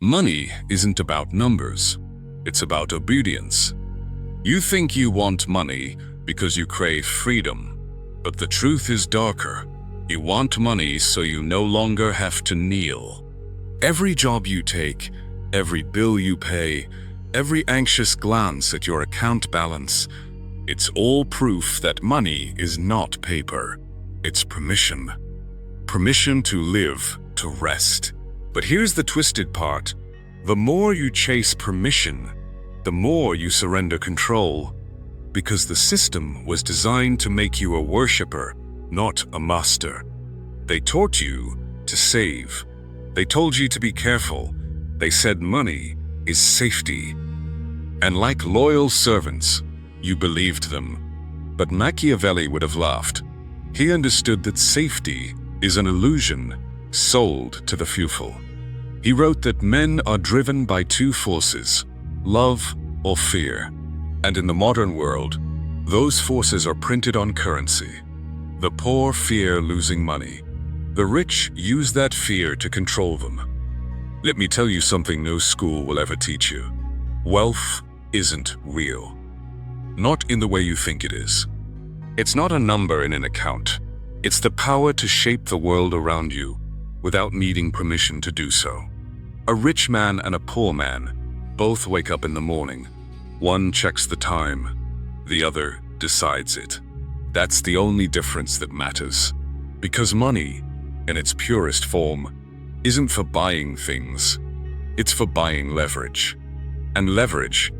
Money isn't about numbers, it's about obedience. You think you want money because you crave freedom, but the truth is darker. You want money so you no longer have to kneel. Every job you take, every bill you pay, every anxious glance at your account balance, it's all proof that money is not paper. It's permission. Permission to live, to rest. But here's the twisted part. The more you chase permission, the more you surrender control. Because the system was designed to make you a worshiper, not a master. They taught you to save. They told you to be careful. They said money is safety. And like loyal servants, you believed them. But Machiavelli would have laughed. He understood that safety is an illusion sold to the fearful. He wrote that men are driven by two forces, love or fear. And in the modern world, those forces are printed on currency. The poor fear losing money. The rich use that fear to control them. Let me tell you something no school will ever teach you. Wealth isn't real. Not in the way you think it is. It's not a number in an account. It's the power to shape the world around you without needing permission to do so. A rich man and a poor man both wake up in the morning. One checks the time, the other decides it. That's the only difference that matters. Because money, in its purest form, isn't for buying things. It's for buying leverage. And leverage,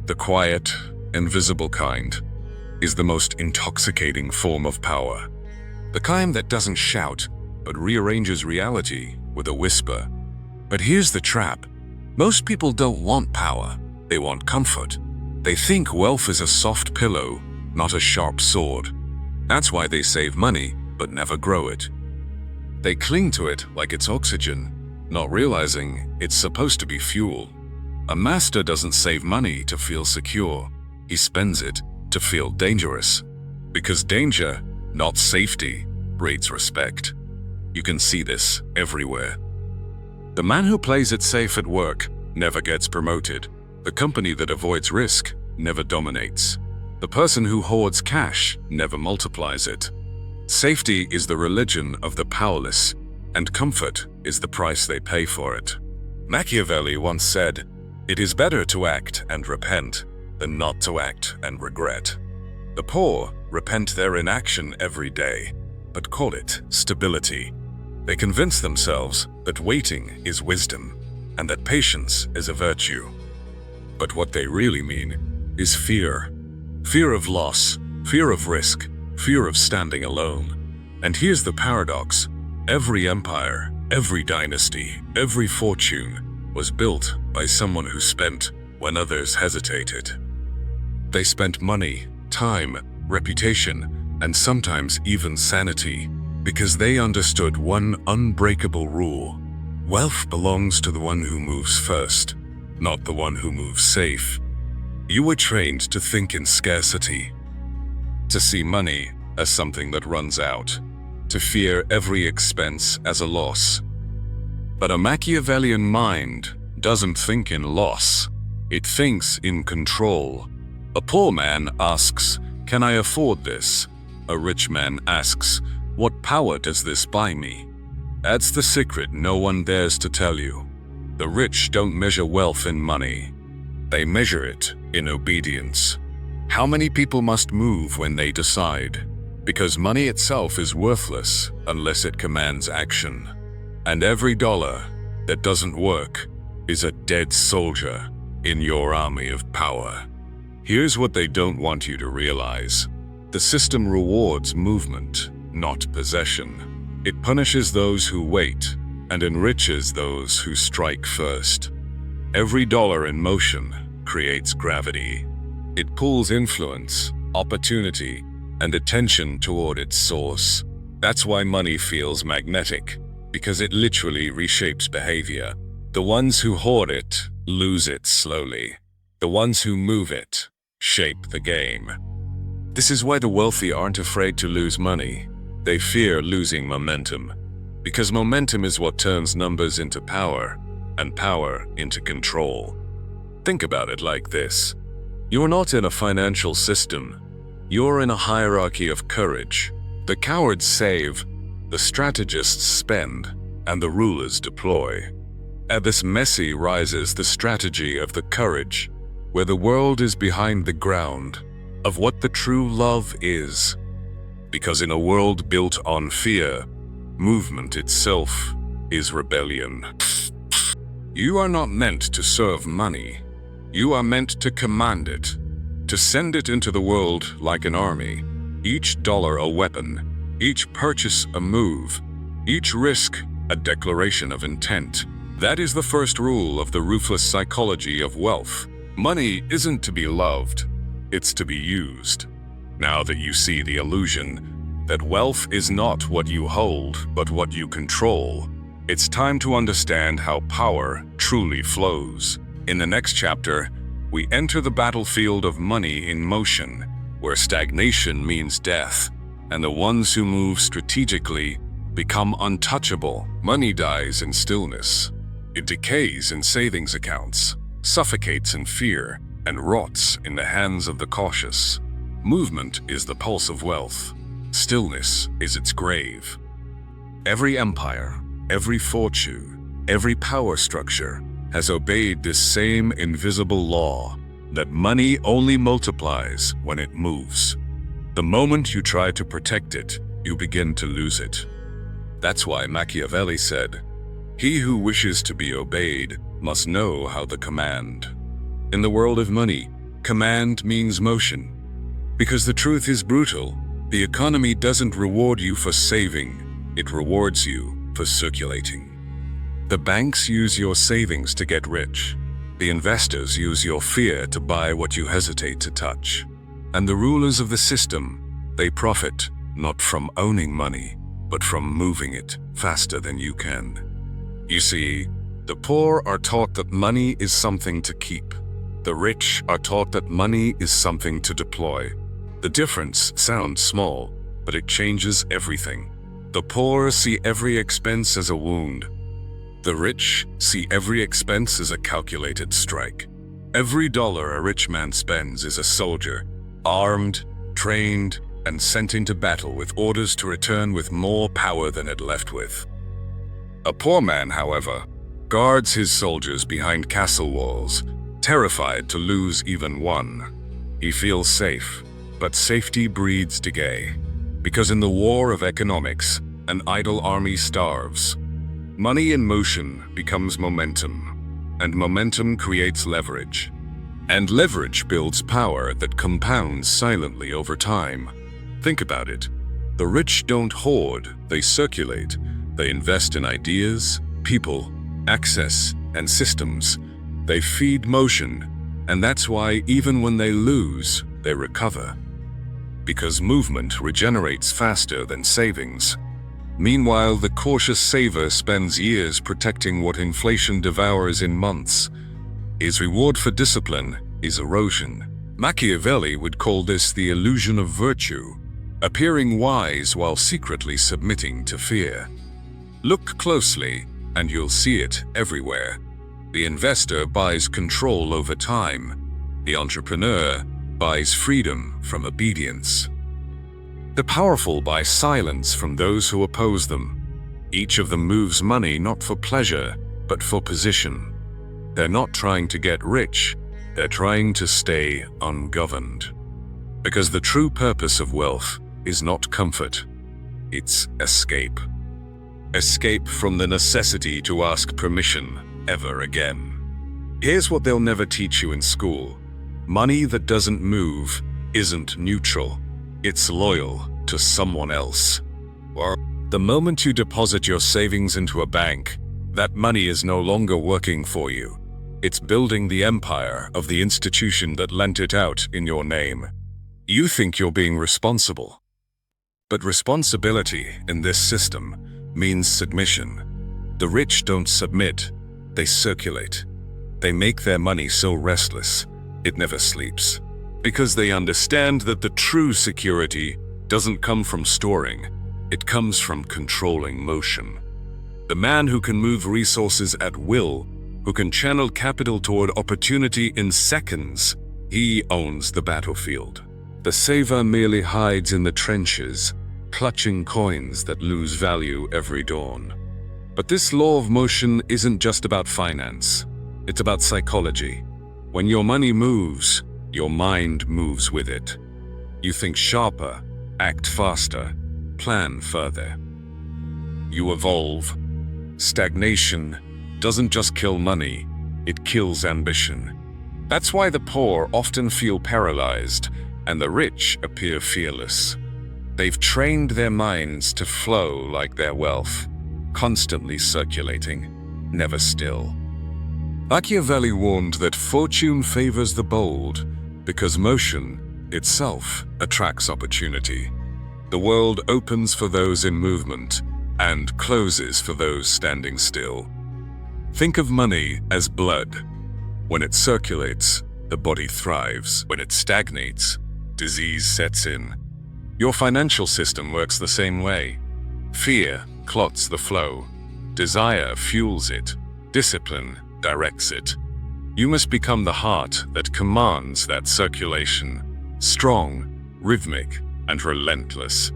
the quiet, invisible kind, is the most intoxicating form of power. The kind that doesn't shout, but rearranges reality with a whisper. But here's the trap. Most people don't want power. They want comfort. They think wealth is a soft pillow, not a sharp sword. That's why they save money, but never grow it. They cling to it like it's oxygen, not realizing it's supposed to be fuel. A master doesn't save money to feel secure. He spends it to feel dangerous. Because danger, not safety, breeds respect. You can see this everywhere. The man who plays it safe at work never gets promoted. The company that avoids risk never dominates. The person who hoards cash never multiplies it. Safety is the religion of the powerless, and comfort is the price they pay for it. Machiavelli once said, "It is better to act and repent than not to act and regret." The poor repent their inaction every day, but call it stability. They convince themselves that waiting is wisdom and that patience is a virtue. But what they really mean is fear. Fear of loss, fear of risk, fear of standing alone. And here's the paradox. Every empire, every dynasty, every fortune was built by someone who spent when others hesitated. They spent money, time, reputation, and sometimes even sanity, because they understood one unbreakable rule. Wealth belongs to the one who moves first, not the one who moves safe. You were trained to think in scarcity, to see money as something that runs out, to fear every expense as a loss. But a Machiavellian mind doesn't think in loss, it thinks in control. A poor man asks, "Can I afford this?" A rich man asks, "What power does this buy me?" That's the secret no one dares to tell you. The rich don't measure wealth in money. They measure it in obedience. How many people must move when they decide? Because money itself is worthless unless it commands action. And every dollar that doesn't work is a dead soldier in your army of power. Here's what they don't want you to realize. The system rewards movement, not possession. It punishes those who wait and enriches those who strike first. Every dollar in motion creates gravity. It pulls influence, opportunity, and attention toward its source. That's why money feels magnetic, because it literally reshapes behavior. The ones who hoard it lose it slowly. The ones who move it shape the game. This is why the wealthy aren't afraid to lose money. They fear losing momentum. Because momentum is what turns numbers into power. and power into control. Think about it like this. You're not in a financial system. You're in a hierarchy of courage. The cowards save, the strategists spend, and the rulers deploy. At this messy rises the strategy of the courage, where the world is behind the ground, of what the true love is. Because in a world built on fear, movement itself is rebellion. You are not meant to serve money. You are meant to command it, to send it into the world like an army, each dollar a weapon, each purchase a move, each risk a declaration of intent. That is the first rule of the ruthless psychology of wealth. Money isn't to be loved, it's to be used. Now that you see the illusion that wealth is not what you hold, but what you control, it's time to understand how power truly flows. In the next chapter, we enter the battlefield of money in motion, where stagnation means death, and the ones who move strategically become untouchable. Money dies in stillness. It decays in savings accounts, suffocates in fear, and rots in the hands of the cautious. Movement is the pulse of wealth. Stillness is its grave. Every empire, every fortune, every power structure has obeyed this same invisible law, that money only multiplies when it moves. The moment you try to protect it, you begin to lose it. That's why Machiavelli said, "He who wishes to be obeyed must know how to command." In the world of money, command means motion. Because the truth is brutal, the economy doesn't reward you for saving, it rewards you for circulating. The banks use your savings to get rich. The investors use your fear to buy what you hesitate to touch. And the rulers of the system, they profit not from owning money, but from moving it faster than you can. You see, the poor are taught that money is something to keep. The rich are taught that money is something to deploy. The difference sounds small, but it changes everything. The poor see every expense as a wound. The rich see every expense as a calculated strike. Every dollar a rich man spends is a soldier, armed, trained, and sent into battle with orders to return with more power than it left with. A poor man, however, guards his soldiers behind castle walls, terrified to lose even one. He feels safe, but safety breeds decay. Because in the war of economics, an idle army starves. Money in motion becomes momentum, and momentum creates leverage. And leverage builds power that compounds silently over time. Think about it. The rich don't hoard, they circulate. They invest in ideas, people, access, and systems. They feed motion, and that's why even when they lose, they recover. Because movement regenerates faster than savings. Meanwhile, the cautious saver spends years protecting what inflation devours in months. His reward for discipline is erosion. Machiavelli would call this the illusion of virtue, appearing wise while secretly submitting to fear. Look closely, and you'll see it everywhere. The investor buys control over time. The entrepreneur buys freedom from obedience. The powerful buy silence from those who oppose them. Each of them moves money not for pleasure, but for position. They're not trying to get rich, they're trying to stay ungoverned. Because the true purpose of wealth is not comfort, it's escape. Escape from the necessity to ask permission ever again. Here's what they'll never teach you in school. Money that doesn't move isn't neutral. It's loyal to someone else. Or the moment you deposit your savings into a bank, that money is no longer working for you. It's building the empire of the institution that lent it out in your name. You think you're being responsible. But responsibility in this system means submission. The rich don't submit, they circulate. They make their money so restless, it never sleeps. Because they understand that the true security doesn't come from storing, it comes from controlling motion. The man who can move resources at will who can channel capital toward opportunity in seconds, he owns the battlefield. The saver merely hides in the trenches, clutching coins that lose value every dawn. But this law of motion isn't just about finance. It's about psychology. When your money moves, your mind moves with it. You think sharper, act faster, plan further. You evolve. Stagnation doesn't just kill money, it kills ambition. That's why the poor often feel paralyzed and the rich appear fearless. They've trained their minds to flow like their wealth, constantly circulating, never still. Machiavelli warned that fortune favors the bold because motion itself attracts opportunity. The world opens for those in movement and closes for those standing still. Think of money as blood. When it circulates, the body thrives. When it stagnates, disease sets in. Your financial system works the same way. Fear clots the flow. Desire fuels it. Discipline directs it. You must become the heart that commands that circulation, strong, rhythmic, and relentless.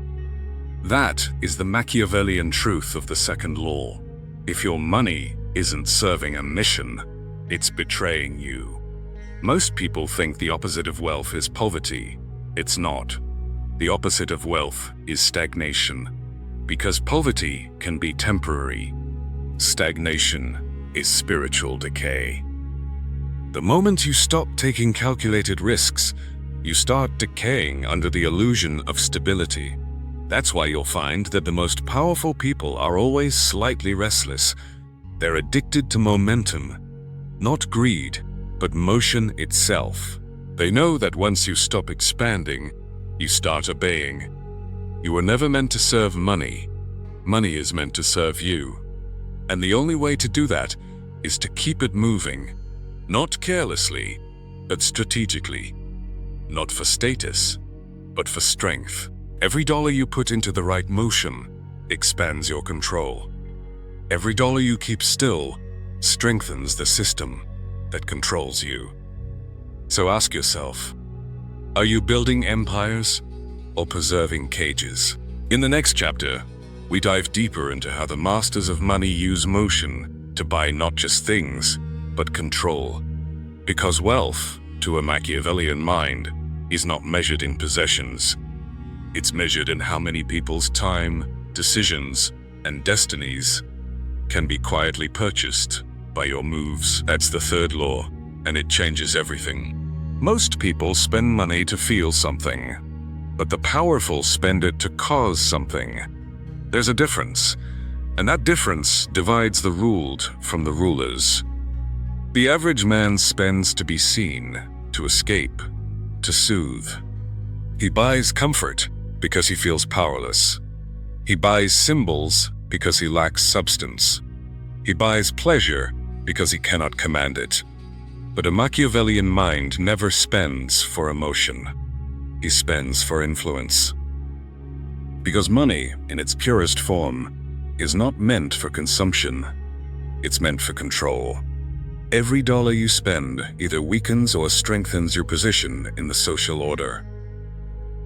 That is the Machiavellian truth of the second law. If your money isn't serving a mission, it's betraying you. Most people think the opposite of wealth is poverty. It's not. The opposite of wealth is stagnation, because poverty can be temporary. Stagnation is spiritual decay. The moment you stop taking calculated risks, you start decaying under the illusion of stability. That's why you'll find that the most powerful people are always slightly restless. They're addicted to momentum, not greed, but motion itself. They know that once you stop expanding, you start obeying. You were never meant to serve money. Money is meant to serve you. And the only way to do that is to keep it moving. Not carelessly, but strategically. Not for status, but for strength. Every dollar you put into the right motion expands your control. Every dollar you keep still strengthens the system that controls you. So ask yourself, are you building empires or preserving cages? In the next chapter, we dive deeper into how the masters of money use motion to buy not just things, but control. Because wealth, to a Machiavellian mind, is not measured in possessions. It's measured in how many people's time, decisions, and destinies can be quietly purchased by your moves. That's the third law, and it changes everything. Most people spend money to feel something, but the powerful spend it to cause something. There's a difference, and that difference divides the ruled from the rulers. The average man spends to be seen, to escape, to soothe. He buys comfort because he feels powerless. He buys symbols because he lacks substance. He buys pleasure because he cannot command it. But a Machiavellian mind never spends for emotion. He spends for influence. Because money, in its purest form, is not meant for consumption. It's meant for control. Every dollar you spend either weakens or strengthens your position in the social order.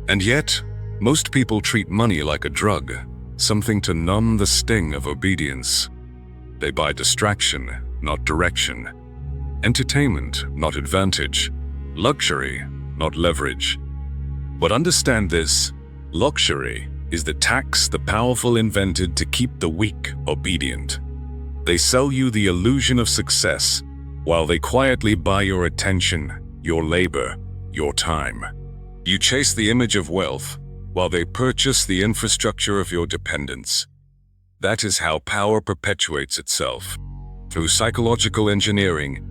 And yet, most people treat money like a drug, something to numb the sting of obedience. They buy distraction, not direction. Entertainment, not advantage. Luxury, not leverage. But understand this, luxury is the tax the powerful invented to keep the weak obedient. They sell you the illusion of success, while they quietly buy your attention, your labor, your time. You chase the image of wealth, while they purchase the infrastructure of your dependence. That is how power perpetuates itself, through psychological engineering,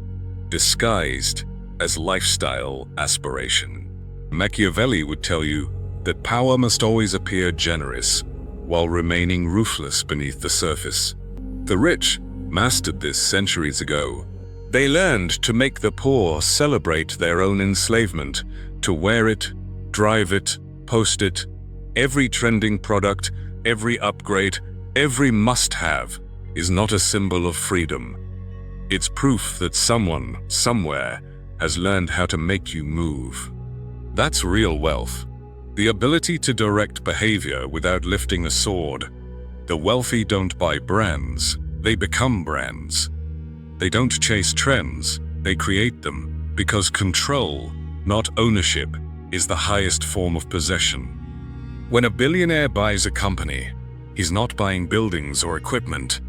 disguised as lifestyle aspiration. Machiavelli would tell you that power must always appear generous, while remaining ruthless beneath the surface. The rich mastered this centuries ago. They learned to make the poor celebrate their own enslavement, to wear it, drive it, post it. Every trending product, every upgrade, every must-have is not a symbol of freedom. It's proof that someone, somewhere, has learned how to make you move. That's real wealth. The ability to direct behavior without lifting a sword. The wealthy don't buy brands, they become brands. They don't chase trends, they create them, because control, not ownership, is the highest form of possession. When a billionaire buys a company, he's not buying buildings or equipment,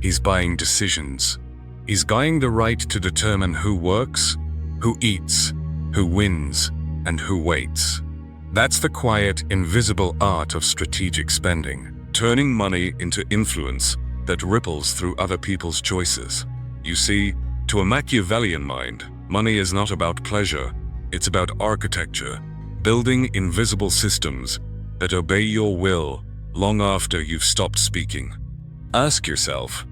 he's buying decisions. He's buying the right to determine who works, who eats, who wins, and who waits. That's the quiet, invisible art of strategic spending, turning money into influence that ripples through other people's choices. You see, to a Machiavellian mind, money is not about pleasure, it's about architecture, building invisible systems that obey your will long after you've stopped speaking. Ask yourself,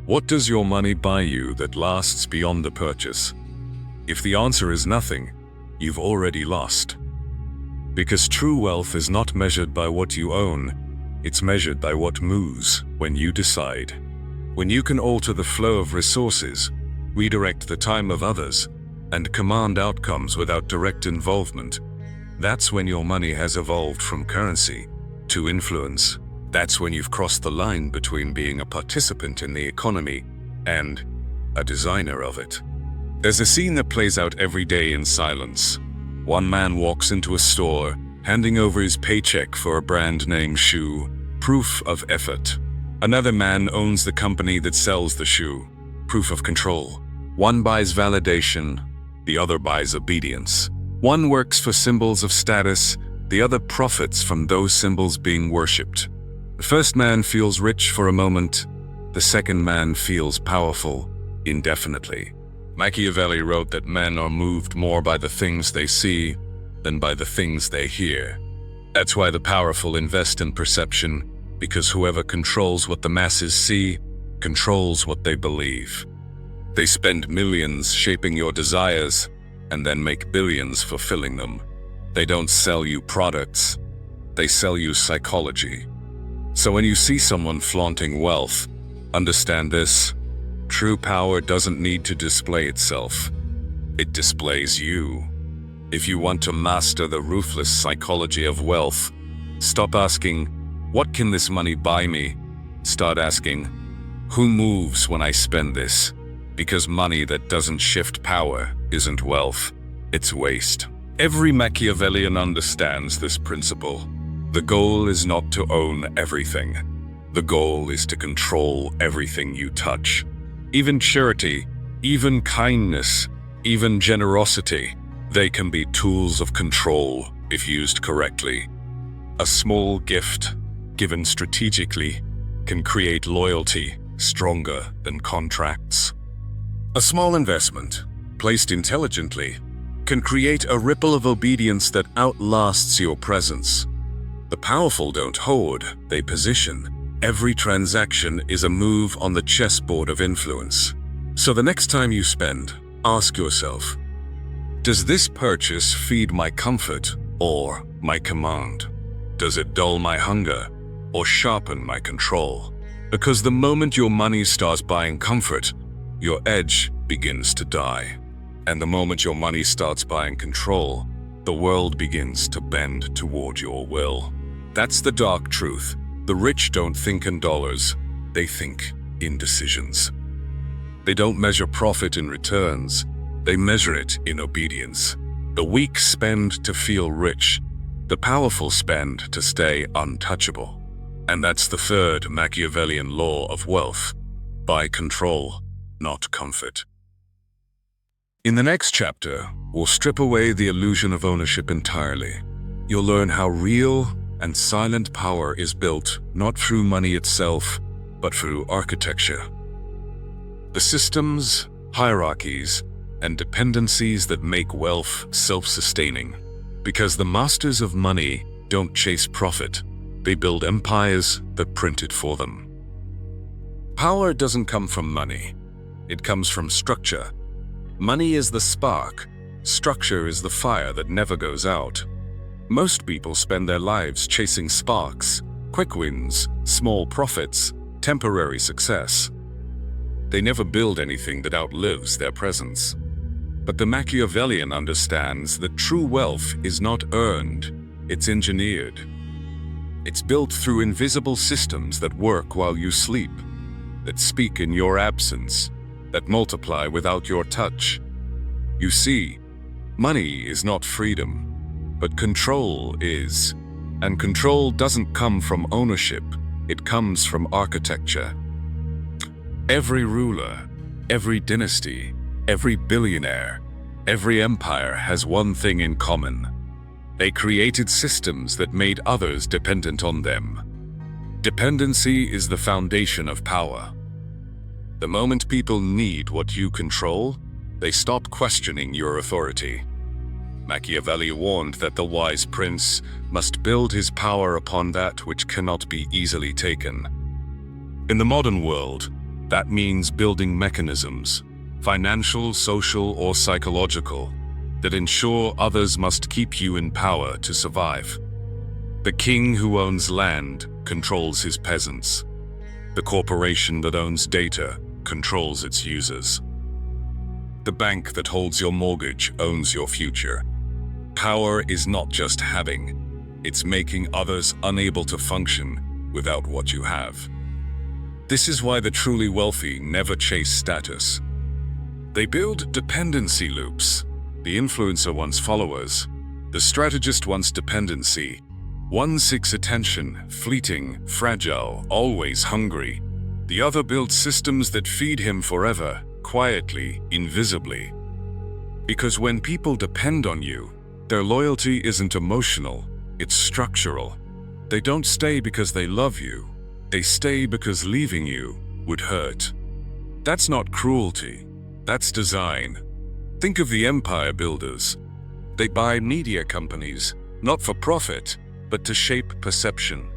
what does your money buy you that lasts beyond the purchase? If the answer is nothing, you've already lost. Because true wealth is not measured by what you own, it's measured by what moves when you decide. When you can alter the flow of resources, redirect the time of others, and command outcomes without direct involvement, that's when your money has evolved from currency to influence. That's when you've crossed the line between being a participant in the economy and a designer of it. There's a scene that plays out every day in silence. One man walks into a store, handing over his paycheck for a brand name shoe, proof of effort. Another man owns the company that sells the shoe, proof of control. One buys validation, the other buys obedience. One works for symbols of status, the other profits from those symbols being worshipped. The first man feels rich for a moment, the second man feels powerful indefinitely. Machiavelli wrote that men are moved more by the things they see than by the things they hear. That's why the powerful invest in perception, because whoever controls what the masses see, controls what they believe. They spend millions shaping your desires and then make billions fulfilling them. They don't sell you products, they sell you psychology. So when you see someone flaunting wealth, understand this: true power doesn't need to display itself. It displays you. If you want to master the ruthless psychology of wealth, stop asking, what can this money buy me? Start asking, who moves when I spend this? Because money that doesn't shift power isn't wealth, it's waste. Every Machiavellian understands this principle. The goal is not to own everything. The goal is to control everything you touch. Even charity, even kindness, even generosity, they can be tools of control if used correctly. A small gift, given strategically, can create loyalty stronger than contracts. A small investment, placed intelligently, can create a ripple of obedience that outlasts your presence. The powerful don't hoard, they position. Every transaction is a move on the chessboard of influence. So the next time you spend, ask yourself, does this purchase feed my comfort or my command? Does it dull my hunger or sharpen my control? Because the moment your money starts buying comfort, your edge begins to die. And the moment your money starts buying control, the world begins to bend toward your will. That's the dark truth. The rich don't think in dollars, they think in decisions. They don't measure profit in returns, they measure it in obedience. The weak spend to feel rich, the powerful spend to stay untouchable. And that's the third Machiavellian law of wealth: buy control, not comfort. In the next chapter, we'll strip away the illusion of ownership entirely. You'll learn how real and silent power is built not through money itself, but through architecture. The systems, hierarchies, and dependencies that make wealth self-sustaining. Because the masters of money don't chase profit, they build empires that print it for them. Power doesn't come from money, it comes from structure. Money is the spark, structure is the fire that never goes out. Most people spend their lives chasing sparks, quick wins, small profits, temporary success. They never build anything that outlives their presence. But the Machiavellian understands that true wealth is not earned, it's engineered. It's built through invisible systems that work while you sleep, that speak in your absence, that multiply without your touch. You see, money is not freedom, but control is. And control doesn't come from ownership, it comes from architecture. Every ruler, every dynasty, every billionaire, every empire has one thing in common. They created systems that made others dependent on them. Dependency is the foundation of power. The moment people need what you control, they stop questioning your authority. Machiavelli warned that the wise prince must build his power upon that which cannot be easily taken. In the modern world, that means building mechanisms, financial, social, or psychological, that ensure others must keep you in power to survive. The king who owns land controls his peasants. The corporation that owns data controls its users. The bank that holds your mortgage owns your future. Power is not just having, it's making others unable to function without what you have. This is why the truly wealthy never chase status. They build dependency loops. The influencer wants followers. The strategist wants dependency. One seeks attention, fleeting, fragile, always hungry. The other builds systems that feed him forever, quietly, invisibly. Because when people depend on you, their loyalty isn't emotional, it's structural. They don't stay because they love you. They stay because leaving you would hurt. That's not cruelty, that's design. Think of the empire builders. They buy media companies, not for profit, but to shape perception.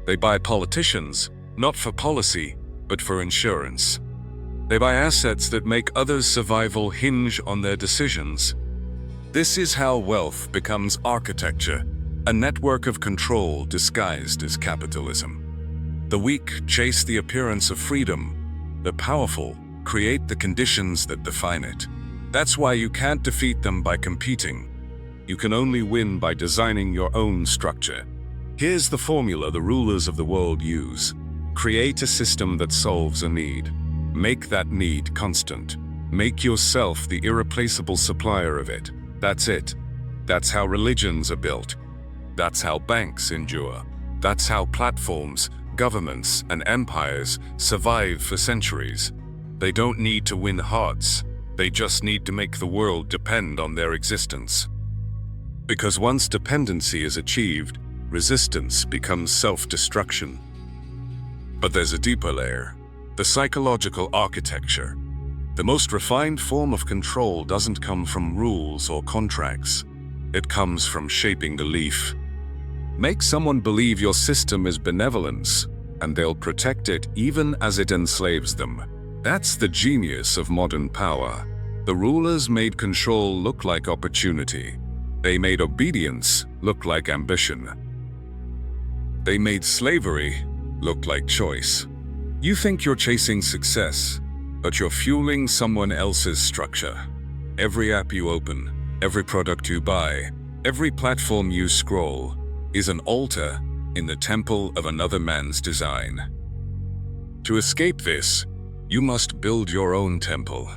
They buy politicians, not for policy, but for insurance. They buy assets that make others' survival hinge on their decisions. This is how wealth becomes architecture, a network of control disguised as capitalism. The weak chase the appearance of freedom. The powerful create the conditions that define it. That's why you can't defeat them by competing. You can only win by designing your own structure. Here's the formula the rulers of the world use. Create a system that solves a need. Make that need constant. Make yourself the irreplaceable supplier of it. That's it. That's how religions are built. That's how banks endure. That's how platforms, governments, and empires survive for centuries. They don't need to win hearts. They just need to make the world depend on their existence. Because once dependency is achieved, resistance becomes self-destruction. But there's a deeper layer, the psychological architecture. The most refined form of control doesn't come from rules or contracts. It comes from shaping belief. Make someone believe your system is benevolence, and they'll protect it even as it enslaves them. That's the genius of modern power. The rulers made control look like opportunity. They made obedience look like ambition. They made slavery look like choice. You think you're chasing success, but you're fueling someone else's structure. Every app you open, every product you buy, every platform you scroll is an altar in the temple of another man's design. To escape this, you must build your own temple.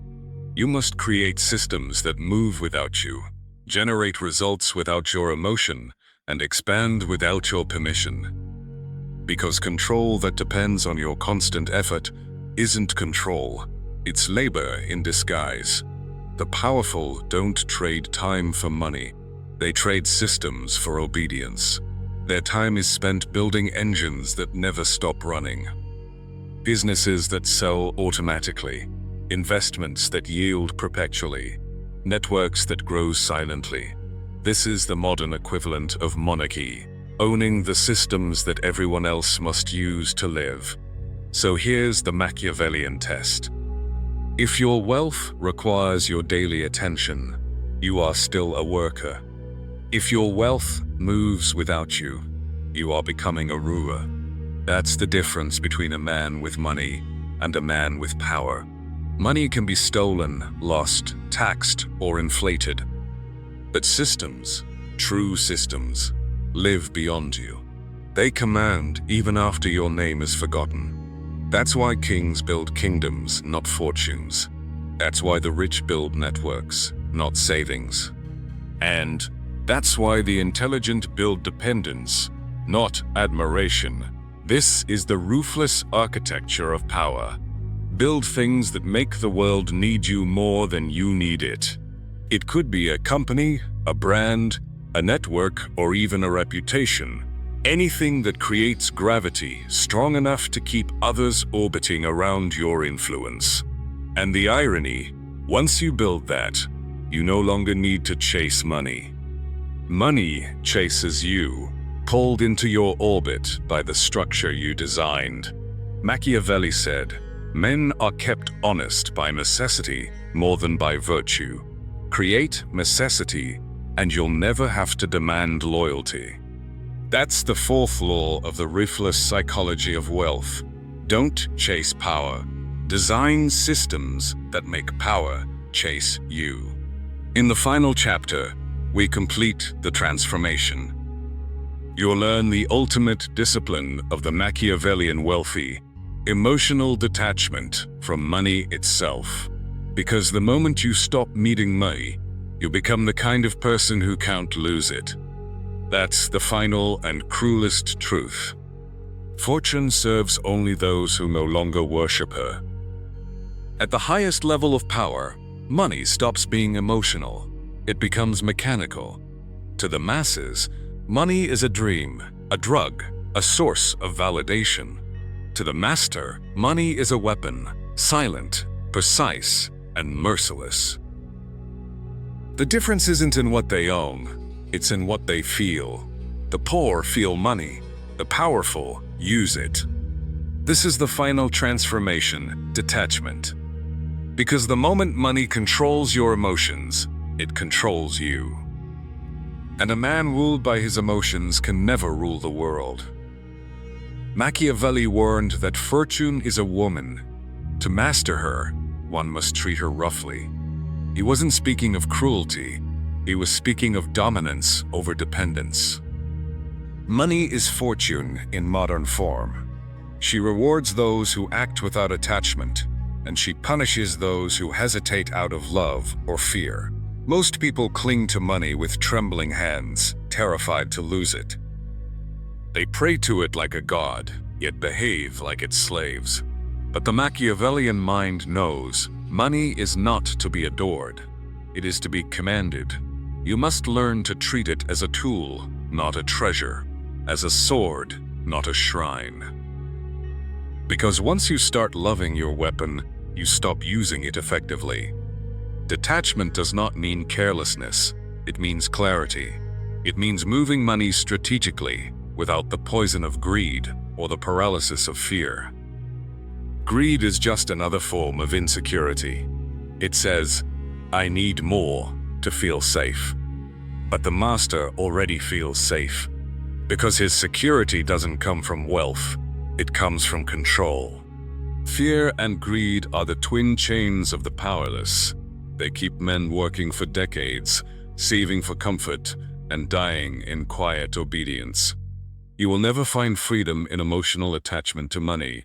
You must create systems that move without you, generate results without your emotion, and expand without your permission. Because control that depends on your constant effort isn't control, it's labor in disguise. The powerful don't trade time for money. They trade systems for obedience. Their time is spent building engines that never stop running. Businesses that sell automatically. Investments that yield perpetually. Networks that grow silently. This is the modern equivalent of monarchy, owning the systems that everyone else must use to live. So here's the Machiavellian test. If your wealth requires your daily attention, you are still a worker. If your wealth moves without you, you are becoming a ruler. That's the difference between a man with money and a man with power. Money can be stolen, lost, taxed, or inflated. But systems, true systems, live beyond you. They command even after your name is forgotten. That's why kings build kingdoms, not fortunes. That's why the rich build networks, not savings. And that's why the intelligent build dependence, not admiration. This is the ruthless architecture of power. Build things that make the world need you more than you need it. It could be a company, a brand, a network, or even a reputation. Anything that creates gravity strong enough to keep others orbiting around your influence. And the irony, once you build that, you no longer need to chase money. Money chases you, pulled into your orbit by the structure you designed. Machiavelli said, "Men are kept honest by necessity more than by virtue. Create necessity, and you'll never have to demand loyalty." That's the fourth law of the ruthless psychology of wealth. Don't chase power. Design systems that make power chase you. In the final chapter, we complete the transformation. You'll learn the ultimate discipline of the Machiavellian wealthy, emotional detachment from money itself. Because the moment you stop needing money, you become the kind of person who can't lose it. That's the final and cruelest truth. Fortune serves only those who no longer worship her. At the highest level of power, money stops being emotional. It becomes mechanical. To the masses, money is a dream, a drug, a source of validation. To the master, money is a weapon, silent, precise, and merciless. The difference isn't in what they own, it's in what they feel. The poor feel money, the powerful use it. This is the final transformation, detachment. Because the moment money controls your emotions, it controls you. And a man ruled by his emotions can never rule the world. Machiavelli warned that fortune is a woman. To master her, one must treat her roughly. He wasn't speaking of cruelty, he was speaking of dominance over dependence. Money is fortune in modern form. She rewards those who act without attachment, and she punishes those who hesitate out of love or fear. Most people cling to money with trembling hands, terrified to lose it. They pray to it like a god, yet behave like its slaves. But the Machiavellian mind knows money is not to be adored. It is to be commanded. You must learn to treat it as a tool, not a treasure, as a sword, not a shrine. Because once you start loving your weapon, you stop using it effectively. Detachment does not mean carelessness, it means clarity. It means moving money strategically, without the poison of greed or the paralysis of fear. Greed is just another form of insecurity. It says, "I need more to feel safe." But the master already feels safe, because his security doesn't come from wealth, it comes from control. Fear and greed are the twin chains of the powerless. They keep men working for decades, saving for comfort, and dying in quiet obedience. You will never find freedom in emotional attachment to money,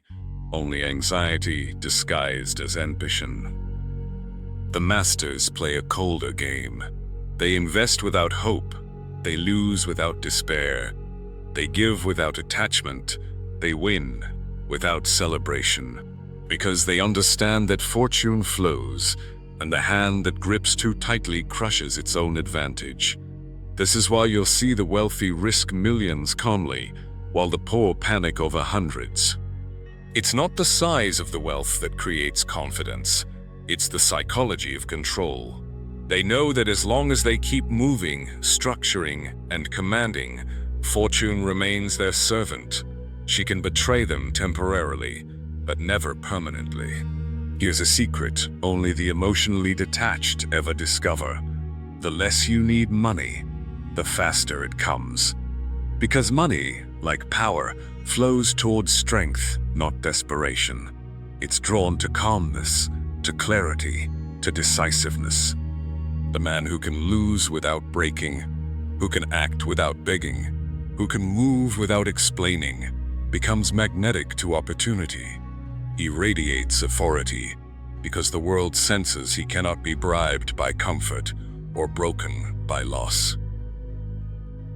only anxiety disguised as ambition. The masters play a colder game. They invest without hope. They lose without despair. They give without attachment. They win without celebration. Because they understand that fortune flows, and the hand that grips too tightly crushes its own advantage. This is why you'll see the wealthy risk millions calmly, while the poor panic over hundreds. It's not the size of the wealth that creates confidence. It's the psychology of control. They know that as long as they keep moving, structuring, and commanding, fortune remains their servant. She can betray them temporarily, but never permanently. Here's a secret only the emotionally detached ever discover. The less you need money, the faster it comes. Because money, like power, flows towards strength, not desperation. It's drawn to calmness, to clarity, to decisiveness. The man who can lose without breaking, who can act without begging, who can move without explaining, becomes magnetic to opportunity. He radiates authority because the world senses he cannot be bribed by comfort or broken by loss.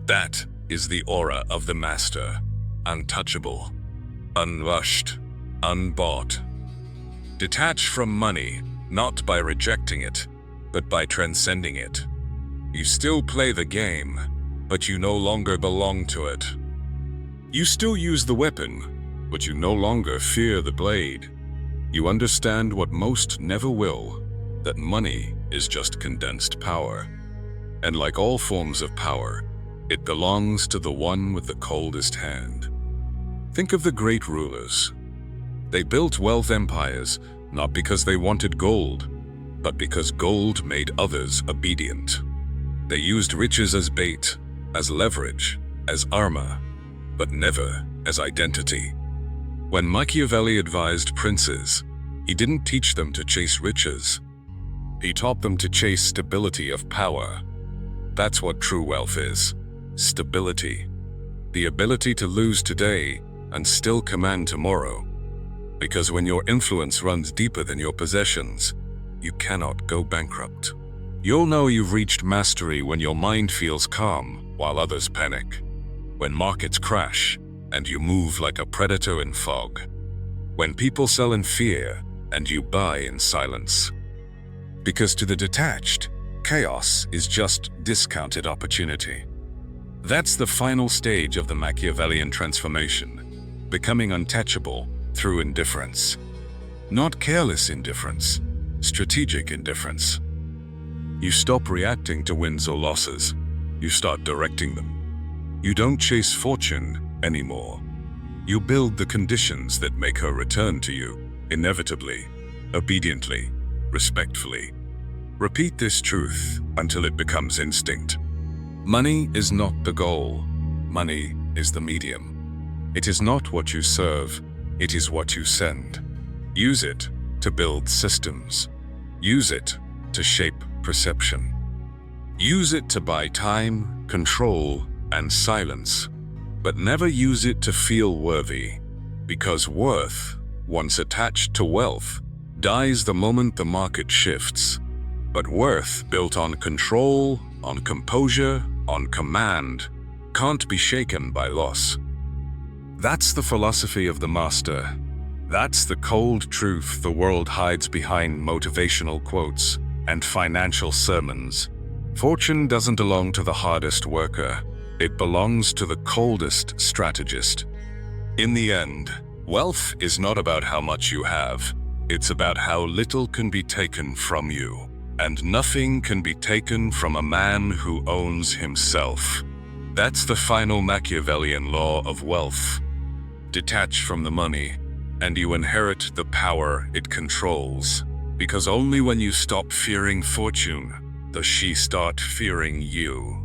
That is the aura of the master, untouchable, unrushed, unbought. Detach from money, not by rejecting it, but by transcending it. You still play the game, but you no longer belong to it. You still use the weapon, but you no longer fear the blade. You understand what most never will, that money is just condensed power. And like all forms of power, it belongs to the one with the coldest hand. Think of the great rulers. They built wealth empires not because they wanted gold, but because gold made others obedient. They used riches as bait, as leverage, as armor, but never as identity. When Machiavelli advised princes, he didn't teach them to chase riches. He taught them to chase stability of power. That's what true wealth is. Stability. The ability to lose today and still command tomorrow. Because when your influence runs deeper than your possessions, you cannot go bankrupt. You'll know you've reached mastery when your mind feels calm while others panic. When markets crash and you move like a predator in fog. When people sell in fear and you buy in silence. Because to the detached, chaos is just discounted opportunity. That's the final stage of the Machiavellian transformation, becoming untouchable through indifference. Not careless indifference, strategic indifference. You stop reacting to wins or losses. You start directing them. You don't chase fortune anymore. You build the conditions that make her return to you, inevitably, obediently, respectfully. Repeat this truth until it becomes instinct. Money is not the goal. Money is the medium. It is not what you serve, it is what you send. Use it to build systems. Use it to shape perception. Use it to buy time, control, and silence. But never use it to feel worthy, because worth, once attached to wealth, dies the moment the market shifts. But worth built on control, on composure, on command, can't be shaken by loss. That's the philosophy of the master. That's the cold truth the world hides behind motivational quotes and financial sermons. Fortune doesn't belong to the hardest worker. It belongs to the coldest strategist. In the end, wealth is not about how much you have. It's about how little can be taken from you. And nothing can be taken from a man who owns himself. That's the final Machiavellian law of wealth. Detach from the money, and you inherit the power it controls. Because only when you stop fearing fortune does she start fearing you.